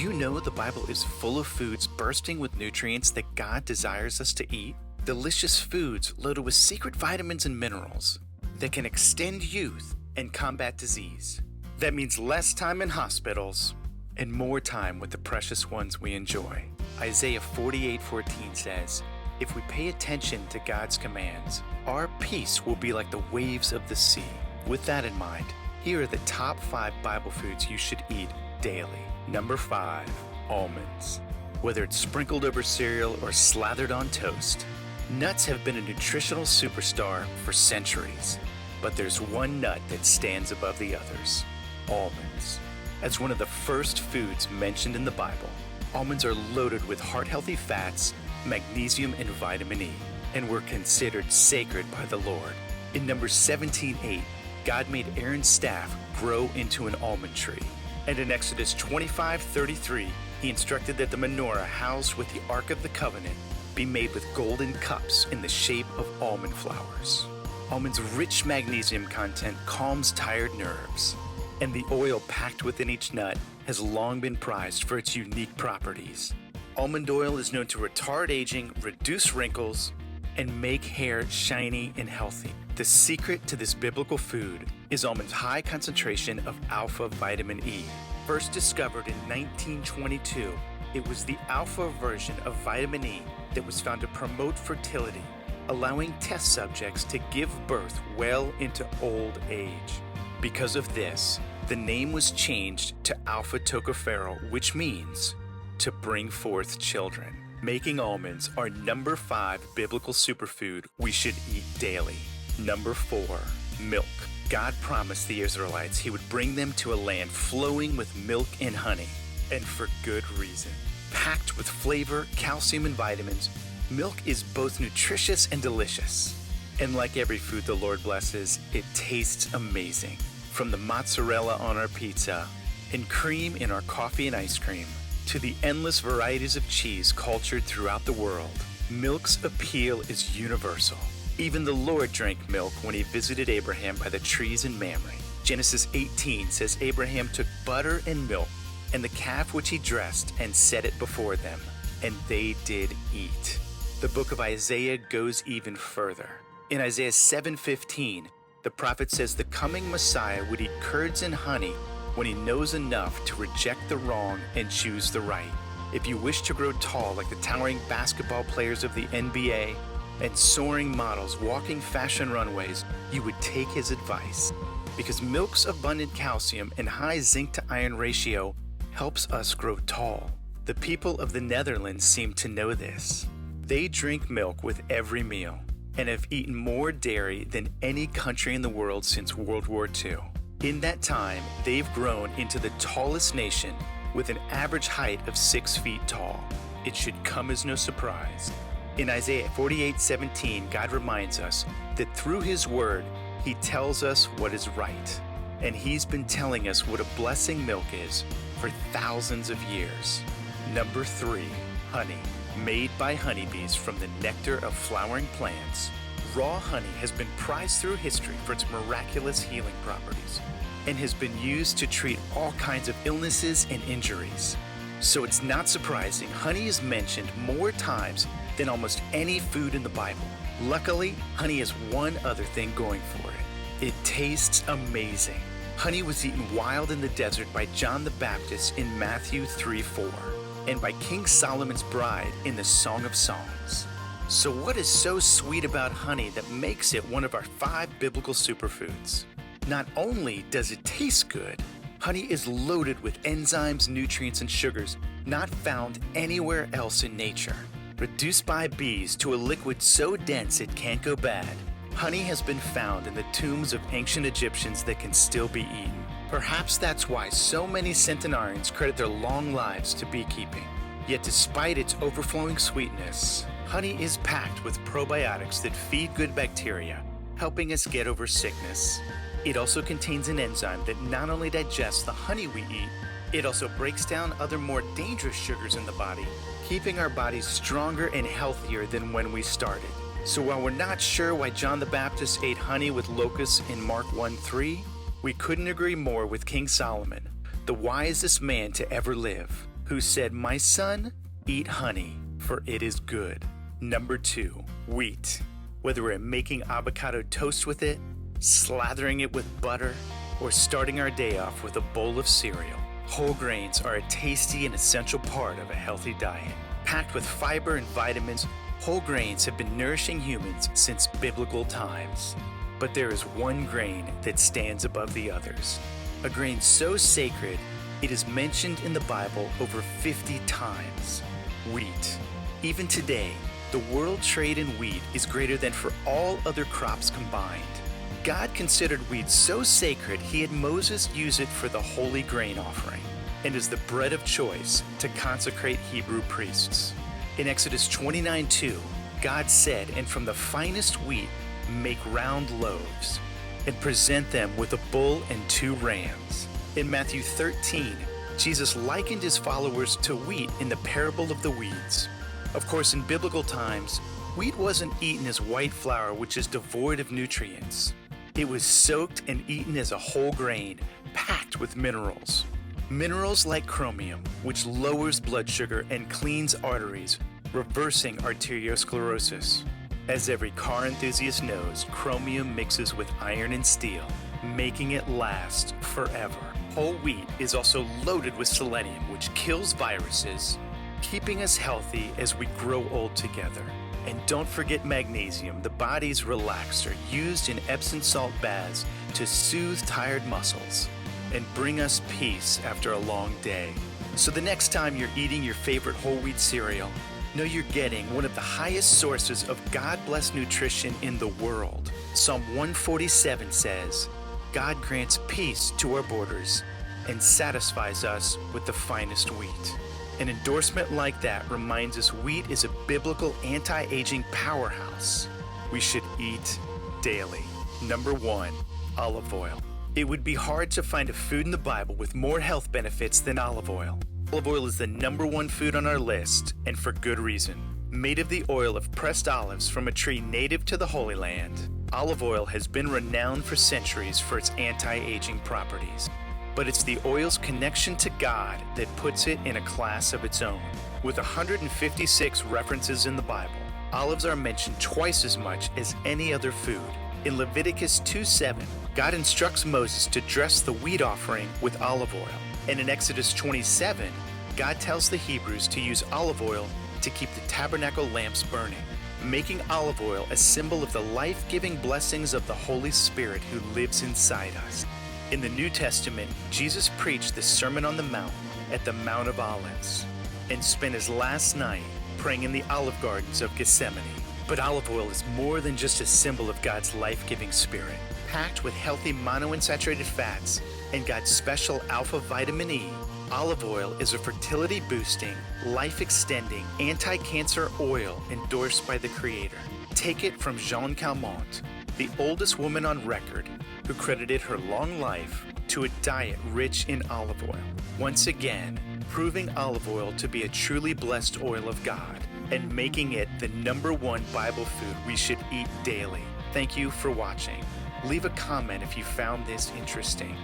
you know the Bible is full of foods bursting with nutrients that God desires us to eat? Delicious foods loaded with secret vitamins and minerals that can extend youth and combat disease. That means less time in hospitals and more time with the precious ones we enjoy. Isaiah 48:14 says, "If we pay attention to God's commands, our peace will be like the waves of the sea." With that in mind, here are the top 5 Bible foods you should eat daily. Number 5, almonds. Whether it's sprinkled over cereal or slathered on toast, nuts have been a nutritional superstar for centuries. But there's one nut that stands above the others: almonds. As one of the first foods mentioned in the Bible, almonds are loaded with heart-healthy fats, magnesium, and vitamin E, and were considered sacred by the Lord. In Numbers 17:8, God made Aaron's staff grow into an almond tree. And in Exodus 25:33, he instructed that the menorah housed with the Ark of the Covenant be made with golden cups in the shape of almond flowers. Almonds' rich magnesium content calms tired nerves, and the oil packed within each nut has long been prized for its unique properties. Almond oil is known to retard aging, reduce wrinkles, and make hair shiny and healthy. The secret to this biblical food is almonds' high concentration of alpha vitamin E. First discovered in 1922, it was the alpha version of vitamin E that was found to promote fertility, allowing test subjects to give birth well into old age. Because of this, the name was changed to alpha tocopherol, which means to bring forth children, making almonds our number 5 biblical superfood we should eat daily. Number 4, milk. God promised the Israelites he would bring them to a land flowing with milk and honey, and for good reason. Packed with flavor, calcium, and vitamins, milk is both nutritious and delicious. And like every food the Lord blesses, it tastes amazing. From the mozzarella on our pizza and cream in our coffee and ice cream, to the endless varieties of cheese cultured throughout the world, milk's appeal is universal. Even the Lord drank milk when he visited Abraham by the trees in Mamre. Genesis 18 says Abraham took butter and milk and the calf which he dressed and set it before them, and they did eat. The book of Isaiah goes even further. In Isaiah 7:15, the prophet says the coming Messiah would eat curds and honey when he knows enough to reject the wrong and choose the right. If you wish to grow tall like the towering basketball players of the NBA and soaring models walking fashion runways, you would take his advice. Because milk's abundant calcium and high zinc to iron ratio helps us grow tall. The people of the Netherlands seem to know this. They drink milk with every meal and have eaten more dairy than any country in the world since World War II. In that time, they've grown into the tallest nation with an average height of 6 feet tall. It should come as no surprise. In Isaiah 48:17, God reminds us that through his word, he tells us what is right. And he's been telling us what a blessing milk is for thousands of years. Number 3, honey. Made by honeybees from the nectar of flowering plants, raw honey has been prized through history for its miraculous healing properties and has been used to treat all kinds of illnesses and injuries. So it's not surprising honey is mentioned more times than almost any food in the Bible. Luckily, honey has one other thing going for it. It tastes amazing. Honey was eaten wild in the desert by John the Baptist in Matthew 3:4, and by King Solomon's bride in the Song of Songs. So what is so sweet about honey that makes it one of our 5 biblical superfoods? Not only does it taste good, honey is loaded with enzymes, nutrients, and sugars not found anywhere else in nature. Reduced by bees to a liquid so dense it can't go bad, honey has been found in the tombs of ancient Egyptians that can still be eaten. Perhaps that's why so many centenarians credit their long lives to beekeeping. Yet despite its overflowing sweetness, honey is packed with probiotics that feed good bacteria, helping us get over sickness. It also contains an enzyme that not only digests the honey we eat, it also breaks down other more dangerous sugars in the body, keeping our bodies stronger and healthier than when we started. So while we're not sure why John the Baptist ate honey with locusts in Mark 1:3, we couldn't agree more with King Solomon, the wisest man to ever live. who said, "My son, eat honey, for it is good." Number 2, wheat. Whether we're making avocado toast with it, slathering it with butter, or starting our day off with a bowl of cereal, whole grains are a tasty and essential part of a healthy diet. Packed with fiber and vitamins, whole grains have been nourishing humans since biblical times. But there is one grain that stands above the others. A grain so sacred, it is mentioned in the Bible over 50 times. Wheat. Even today, the world trade in wheat is greater than for all other crops combined. God considered wheat so sacred, he had Moses use it for the holy grain offering and as the bread of choice to consecrate Hebrew priests. In Exodus 29:2, God said, "And from the finest wheat make round loaves, and present them with a bull and 2 rams." In Matthew 13, Jesus likened his followers to wheat in the parable of the weeds. Of course, in biblical times, wheat wasn't eaten as white flour, which is devoid of nutrients. It was soaked and eaten as a whole grain, packed with minerals. Minerals like chromium, which lowers blood sugar and cleans arteries, reversing arteriosclerosis. As every car enthusiast knows, chromium mixes with iron and steel, making it last forever. Whole wheat is also loaded with selenium, which kills viruses, keeping us healthy as we grow old together. And don't forget magnesium, the body's relaxer, used in Epsom salt baths to soothe tired muscles and bring us peace after a long day. So the next time you're eating your favorite whole wheat cereal, know you're getting one of the highest sources of God-blessed nutrition in the world. Psalm 147 says, "God grants peace to our borders and satisfies us with the finest wheat." An endorsement like that reminds us wheat is a biblical anti-aging powerhouse we should eat daily. Number 1, olive oil. It would be hard to find a food in the Bible with more health benefits than olive oil. Olive oil is the number 1 food on our list, and for good reason. Made of the oil of pressed olives from a tree native to the Holy Land, olive oil has been renowned for centuries for its anti-aging properties. But it's the oil's connection to God that puts it in a class of its own. With 156 references in the Bible, olives are mentioned twice as much as any other food. In Leviticus 2:7, God instructs Moses to dress the wheat offering with olive oil. And in Exodus 27, God tells the Hebrews to use olive oil to keep the tabernacle lamps burning, making olive oil a symbol of the life-giving blessings of the Holy Spirit who lives inside us. In the New Testament, Jesus preached the Sermon on the Mount at the Mount of Olives and spent his last night praying in the olive gardens of Gethsemane. But olive oil is more than just a symbol of God's life-giving spirit. Packed with healthy monounsaturated fats and God's special alpha vitamin E, olive oil is a fertility-boosting, life-extending, anti-cancer oil endorsed by the Creator. Take it from Jeanne Calment, the oldest woman on record, who credited her long life to a diet rich in olive oil. Once again, proving olive oil to be a truly blessed oil of God and making it the number 1 Bible food we should eat daily. Thank you for watching. Leave a comment if you found this interesting.